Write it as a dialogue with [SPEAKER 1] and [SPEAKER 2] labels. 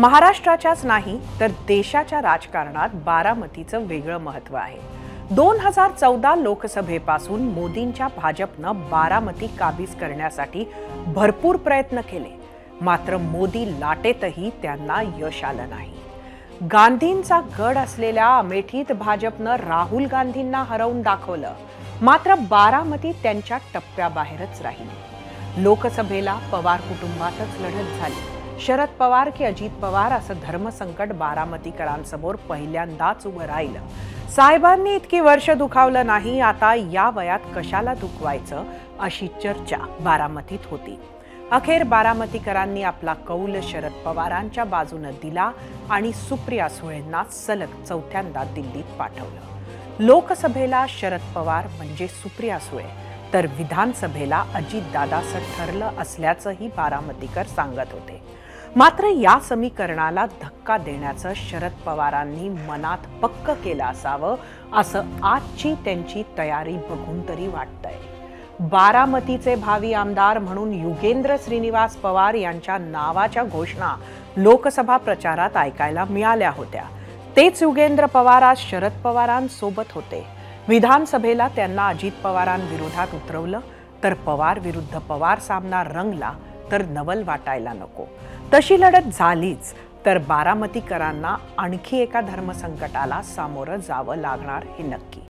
[SPEAKER 1] महाराष्ट्राच्याच नाही तर देशाच्या राजकारणात बारामतीचं वेगळं महत्त्व आहे। 2014 लोकसभेपासून मोदींच्या भाजपनं बारामती काबीज करण्यासाठी भरपूर प्रयत्न केले, मात्र मोदी लाटेतही त्यांना यश आलं नाही। गांधींचा गड असलेल्या अमेठीत भाजपनं राहुल गांधींना हरवून दाखवलं, मात्र बारामती त्यांच्या टप्प्याबाहेरच राहिली। लोकसभेला पवार कुटुंबातच लढत झाली। शरद पवार की अजित पवार असं धर्मसंकट बारामतीकरांसमोर पहिल्यांदाच उभं राहिलं। साहेबांनी इतकी वर्ष दुखावलं नाही, आता या वयात कशाला दुखवायचं अशी चर्चा बारामतीत होती। अखेर बारामतीकरांनी आपला कौल शरद पवारांच्या बाजूने दिला आणि सुप्रिया सुळेंना सलग चौथ्यांदा दिल्लीत पाठवलं। लोकसभेला शरद पवार म्हणजे सुप्रिया सुळे, तर विधानसभेला अजितदादा असं ठरलं असल्याचंही बारामतीकर सांगत होते। मात्र या समीकरणाला धक्का देण्याचं शरद पवारांनी मनात पक्क केलं असावं असं आजची त्यांची तयारी बघून तरी वाटतंय। बारामतीचे भावी आमदार म्हणून युगेंद्र श्रीनिवास पवार यांच्या नावाच्या घोषणा लोकसभा प्रचारात ऐकायला मिळाल्या होत्या। तेच युगेंद्र पवार आज शरद पवारांसोबत होते। विधानसभेला त्यांना अजित पवारांविरोधात उतरवलं, तर पवार विरुद्ध पवार सामना रंगला तर नवल वाटायला नको। तशी लढत झालीच तर बारामतीकरांना आणखी एका धर्मसंकटाला सामोरं जावं लागणार हे नक्की।